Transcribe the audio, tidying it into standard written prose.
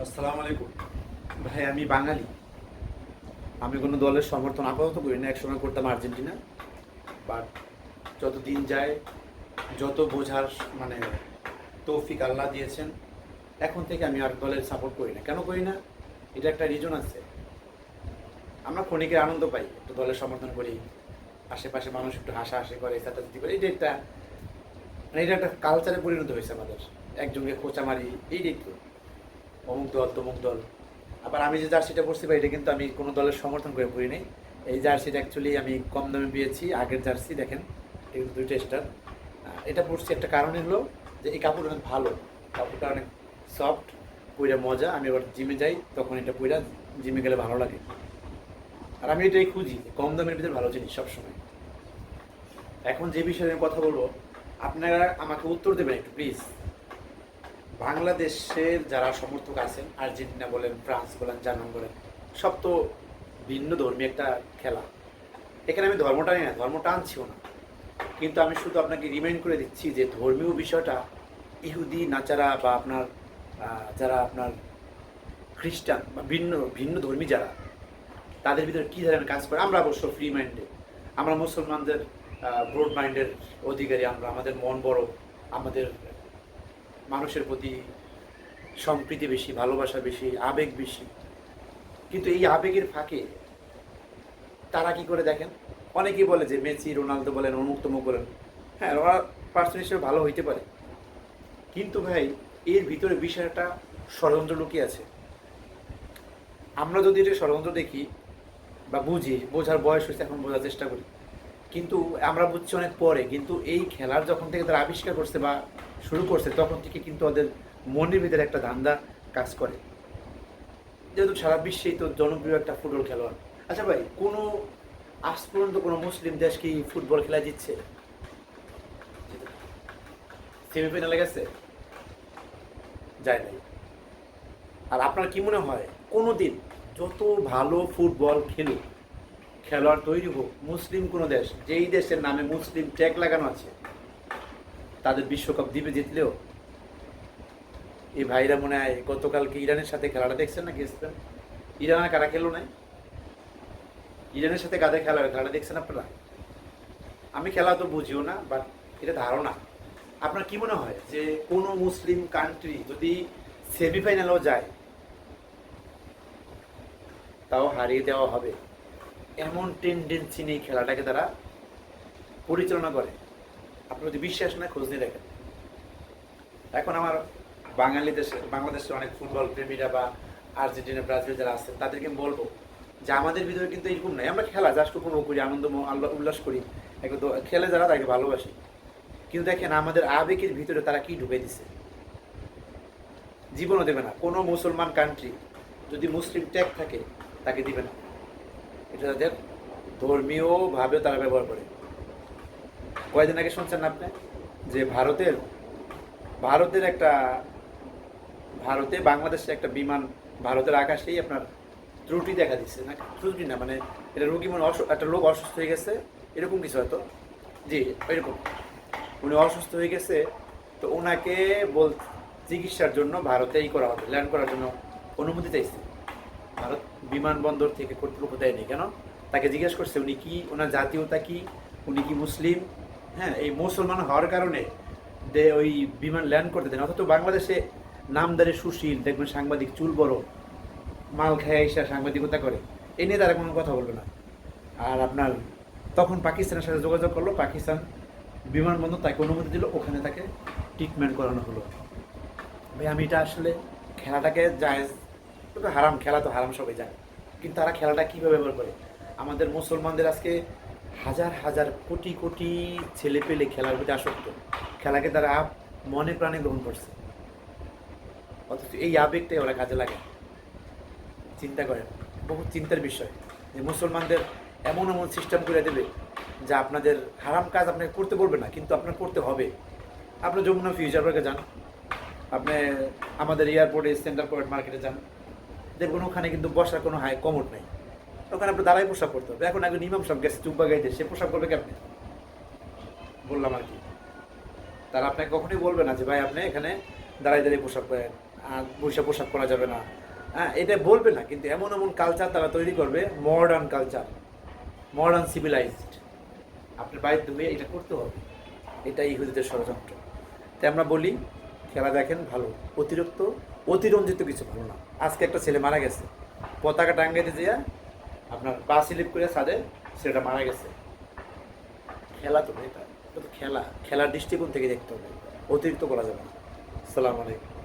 আসসালামু আলাইকুম ভাই। আমি বাঙালি। আমি কোনো দলের সমর্থন আপাতত করি না। একসময় করতাম আর্জেন্টিনা, বাট যত দিন যায়, যত বোঝার মানে তৌফিক আল্লাহ দিয়েছেন, এখন থেকে আমি আর দলের সাপোর্ট করি না। কেন করি না? এটা একটা রিজন আছে। আমরা ক্ষণিকের আনন্দ পাই, একটু দলের সমর্থন করি, আশেপাশে মানুষ একটু হাসাহাসি করে, চাটাচাটি করে। এটা একটা কালচারে পরিণত হয়েছে আমাদের। একজনকে খোঁচা মারি, এইটাই তো অমুক দল তমুক দল। আবার আমি যে জার্সিটা পরছি ভাই, এটা কিন্তু আমি কোনো দলের সমর্থন করে পরি নাই। এই জার্সিটা অ্যাকচুয়ালি আমি কম দামে পেয়েছি। আগের জার্সি দেখেন, এটা কিন্তু দুইটা স্টার। এটা পরছি একটা কারণ হলো যে এই কাপড় অনেক ভালো, কাপড়টা অনেক সফট, পইরা মজা। আমি আবার জিমে যাই, তখন এটা পইরা জিমে গেলে ভালো লাগে। আর আমি এটাই খুঁজি যে কম দামের ভিতরে ভালো জিনিস সবসময়। এখন যে বিষয়ে আমি কথা বলবো, আপনারা আমাকে উত্তর দেবেন একটু প্লিজ। বাংলাদেশের যারা সমর্থক আছেন, আর্জেন্টিনা বলেন, ফ্রান্স বলেন, জার্মান বলেন, সব তো ভিন্ন ধর্মী একটা খেলা। এখানে আমি ধর্ম টানি না, ধর্ম টানছিও না, কিন্তু আমি শুধু আপনাকে রিমাইন্ড করে দিচ্ছি যে ধর্মীয় বিষয়টা ইহুদি নাচারা বা আপনার যারা আপনার খ্রিস্টান বা ভিন্ন ভিন্ন ধর্মী যারা, তাদের ভিতরে কী ধরনের কাজ করে। আমরা অবশ্য ফ্রি মাইন্ডে, আমরা মুসলমানদের ব্রড মাইন্ডের অধিকারী। আমাদের মন বড়, আমাদের মানুষের প্রতি সম্প্রীতি বেশি, ভালোবাসা বেশি, আবেগ বেশি। কিন্তু এই আবেগের ফাঁকে তারা কি করে দেখেন, অনেকেই বলে যে মেসি রোনালদো বলেন, অমুক তমুক বলেন, হ্যাঁ ওরা পার্সন হিসেবে ভালো হইতে পারে, কিন্তু ভাই এর ভিতরে বিষয়টা ষড়যন্ত্র লুকিয়ে আছে। আমরা যদি এটা ষড়যন্ত্র দেখি বা বুঝি, বোঝার বয়স হয়েছে, এখন বোঝার চেষ্টা করি, কিন্তু আমরা বুঝছি অনেক পরে। কিন্তু এই খেলার যখন থেকে তারা আবিষ্কার করছে বা শুরু করছে, তখন থেকে কিন্তু ওদের মনের ভিতরে একটা ধান্দা কাজ করে। যেহেতু সারা বিশ্বেই তো জনপ্রিয় একটা ফুটবল খেলোয়াড়। আচ্ছা ভাই, কোনো আজ পর্যন্ত কোনো মুসলিম দেশ কি ফুটবল খেলা জিতছে? সেমিফাইনালে গেছে? যায় নাই। আর আপনার কি মনে হয় কোনো দিন যত ভালো ফুটবল খেলুক, খেলোয়াড় তৈরি হোক, মুসলিম কোনো দেশ, যেই দেশের নামে মুসলিম ট্যাগ লাগানো আছে, তাদের বিশ্বকাপ দিবে জিতলেও? এই ভাইরা মনে হয় গতকালকে ইরানের সাথে খেলাটা দেখছেন না, গেছিলেন? ইরানে কারা খেলো নাই? ইরানের সাথে কাদের খেলাটা দেখছেন আপনারা? আমি খেলা তো বুঝিও না, বাট এটা ধারণা। আপনার কি মনে হয় যে কোনো মুসলিম কান্ট্রি যদি সেমিফাইনালেও যায়, তাও হারিয়ে দেওয়া হবে, এমন টেন্ডেন্সি নিয়ে খেলাটাকে তারা পরিচালনা করে? আপনি যদি বিশ্বাস না, খোঁজ নিয়ে দেখেন। এখন আমার বাংলাদেশের অনেক ফুটবল প্রেমীরা বা আর্জেন্টিনা ব্রাজিল যারা আছেন, তাদেরকে আমি বলবো যে আমাদের ভিতরে কিন্তু এরকম নাই। আমরা খেলা জাস্ট উপভোগ করি, আনন্দ আল্লাহ উল্লাস করি, একটু খেলে যারা তাকে ভালোবাসি। কিন্তু দেখেন আমাদের আবেগের ভিতরে তারা কি ঢুকে দিছে, জীবনও দেবে না। কোনো মুসলমান কান্ট্রি যদি মুসলিম ট্যাগ থাকে, তাকে দিবে না। এটা তাদের ধর্মীয়ভাবে তারা ব্যবহার করে। কয়েকদিন আগে শুনছেন না আপনি যে ভারতের একটা ভারতে বাংলাদেশে একটা বিমান, ভারতের আকাশেই আপনার ত্রুটি দেখা দিচ্ছে, না ত্রুটি না মানে এটা রোগী মানে একটা লোক অসুস্থ হয়ে গেছে, এরকম কিছু হয়তো। জি, এরকম উনি অসুস্থ হয়ে গেছে, তো ওনাকে চিকিৎসার জন্য ভারতেই করা হবে, ল্যান্ড করার জন্য অনুমতি চাইছে। ভারত বিমানবন্দর থেকে কর্তৃপক্ষ দেয়নি। কেন? তাকে জিজ্ঞেস করছে উনি কি, ওনার জাতীয়তা কি, উনি কি মুসলিম। হ্যাঁ, এই মুসলমান হওয়ার কারণে ওই বিমান ল্যান্ড করতে দেন। অথচ বাংলাদেশে নামদারি সুশীল দেখবেন সাংবাদিক, চুল বড়, মাল খেয়ে এসে সাংবাদিকতা করে, এ নিয়ে তারা কোনো কথা বলবে না। আর আপনার তখন পাকিস্তানের সাথে যোগাযোগ করলো, পাকিস্তান বিমানবন্দর তাকে অনুমতি দিল, ওখানে তাকে ট্রিটমেন্ট করানো হলো। ভাই আমি এটা আসলে খেলাটাকে জায়েজ, তো হারাম, খেলা তো হারাম সবাই জানে, কিন্তু তারা খেলাটা কীভাবে ব্যবহার করে। আমাদের মুসলমানদের আজকে হাজার হাজার কোটি কোটি ছেলে পেলে খেলার প্রতি আসক্ত, খেলাকে তারা মনে প্রাণে গ্রহণ করছে, অথচ এই আবেগটাই ওরা কাজে লাগে। চিন্তা করেন, বহু চিন্তার বিষয় যে মুসলমানদের এমন এমন সিস্টেম করে দেবে যা আপনাদের হারাম কাজ আপনাকে করতে বলবে না, কিন্তু আপনার করতে হবে। আপনি যমুনা ফিউচার পার্কে যান, আপনি আমাদের এয়ারপোর্টে সেন্টার পয়েন্ট মার্কেটে যান, দেখবেন ওখানে কিন্তু বসার কোনো কমোড নেই, ওখানে আপনি দাঁড়াই পোশাক করতে হবে। এখন একজন ইমাম সব গেছে চুব্বা গাইতে, সে পোশাক করবে কেমনি? বললাম আর কি। তারা আপনাকে কখনোই বলবে না যে ভাই আপনি এখানে দাঁড়াই দাঁড়িয়ে পোশাক করেন। বৈশা পোশাক পরা যাবে না, হ্যাঁ এটা বলবে না, কিন্তু এমন এমন কালচার তারা তৈরি করবে, মডার্ন কালচার, মডার্ন সিভিলাইজড, আপনার বাড়িতে হয়ে এটা করতে হবে। এটাই ইহুদিদের ষড়যন্ত্র। তাই আমরা বলি খেলা দেখেন ভালো, অতিরিক্ত অতিরঞ্জিত কিছু ভালো না। আজকে একটা ছেলে মারা গেছে, পতাকা টাঙ্গাইতে যেয়া আপনার পা স্লিপ করে ছাদে ছেলেটা মারা গেছে। খেলা তো এটা, এটা তো খেলা, খেলার দৃষ্টিকোণ থেকে দেখতে হবে, অতিরিক্ত করা যাবে না। আসসালামু আলাইকুম।